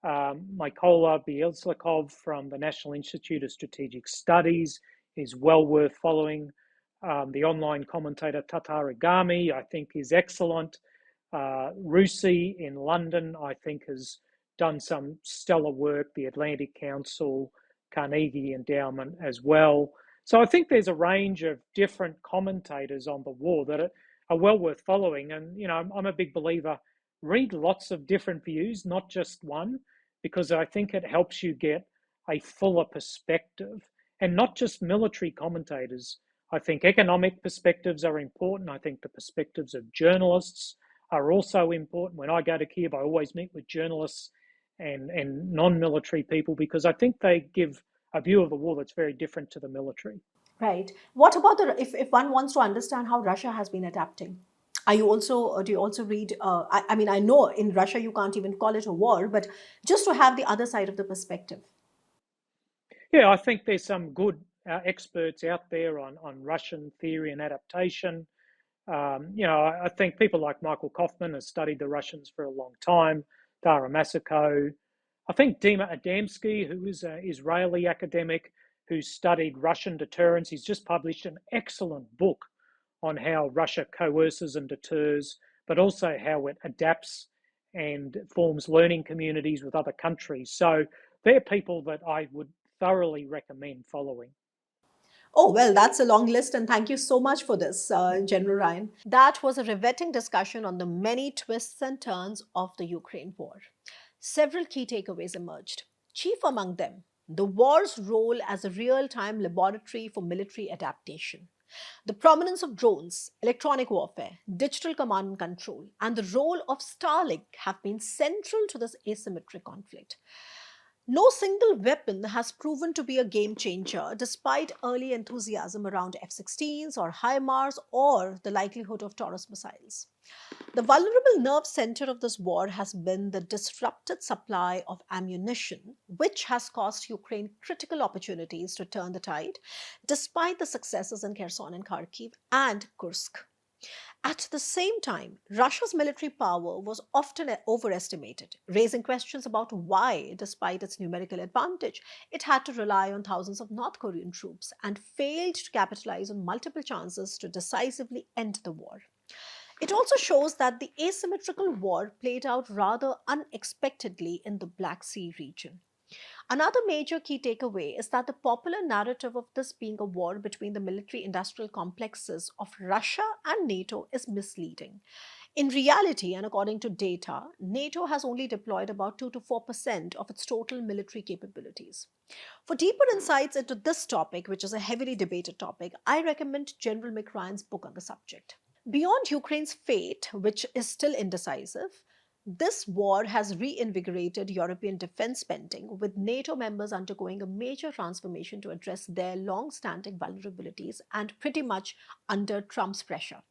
Speaker 6: Mykola Bielzlikov from the National Institute of Strategic Studies is well worth following. The online commentator Tatarigami, I think, is excellent. Rusi in London, I think, has done some stellar work, the Atlantic Council, Carnegie Endowment as well. So I think there's a range of different commentators on the war that are well worth following. And, I'm a big believer, read lots of different views, not just one, because I think it helps you get a fuller perspective, and not just military commentators. I think economic perspectives are important. I think the perspectives of journalists are also important. When I go to Kiev, I always meet with journalists and non-military people, because I think they give a view of the war that's very different to the military.
Speaker 7: Right. What about if one wants to understand how Russia has been adapting? Do you also read? I know in Russia you can't even call it a war, but just to have the other side of the perspective.
Speaker 6: Yeah, I think there's some good experts out there on Russian theory and adaptation. I think people like Michael Kaufman has studied the Russians for a long time. Dara Masako. I think Dima Adamski, who is an Israeli academic who studied Russian deterrence, he's just published an excellent book on how Russia coerces and deters, but also how it adapts and forms learning communities with other countries. So they're people that I would thoroughly recommend following.
Speaker 7: Oh, well, that's a long list, and thank you so much for this, General Ryan. That was a riveting discussion on the many twists and turns of the Ukraine war. Several key takeaways emerged. Chief among them, the war's role as a real time laboratory for military adaptation. The prominence of drones, electronic warfare, digital command and control, and the role of Starlink have been central to this asymmetric conflict. No single weapon has proven to be a game changer, despite early enthusiasm around F 16s or HIMARS or the likelihood of Taurus missiles. The vulnerable nerve center of this war has been the disrupted supply of ammunition, which has cost Ukraine critical opportunities to turn the tide, despite the successes in Kherson and Kharkiv and Kursk. At the same time, Russia's military power was often overestimated, raising questions about why, despite its numerical advantage, it had to rely on thousands of North Korean troops and failed to capitalize on multiple chances to decisively end the war. It also shows that the asymmetrical war played out rather unexpectedly in the Black Sea region. Another major key takeaway is that the popular narrative of this being a war between the military industrial complexes of Russia and NATO is misleading. In reality, and according to data, NATO has only deployed about 2 to 4% of its total military capabilities. For deeper insights into this topic, which is a heavily debated topic, I recommend General Mick Ryan's book on the subject. Beyond Ukraine's fate, which is still indecisive, this war has reinvigorated European defense spending, with NATO members undergoing a major transformation to address their long standing vulnerabilities and pretty much under Trump's pressure.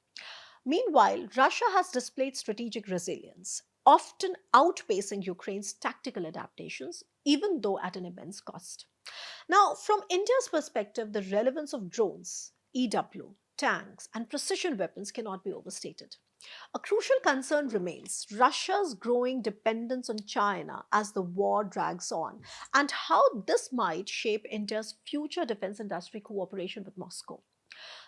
Speaker 7: Meanwhile, Russia has displayed strategic resilience, often outpacing Ukraine's tactical adaptations, even though at an immense cost. Now, from India's perspective, the relevance of drones, EW, tanks, and precision weapons cannot be overstated. A crucial concern remains Russia's growing dependence on China as the war drags on, and how this might shape India's future defense industry cooperation with Moscow.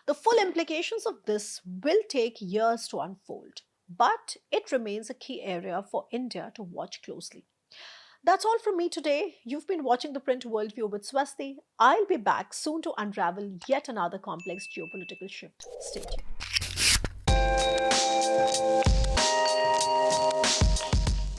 Speaker 7: The full implications of this will take years to unfold, but it remains a key area for India to watch closely. That's all from me today. You've been watching The Print Worldview with Swasti. I'll be back soon to unravel yet another complex geopolitical shift. Stay tuned.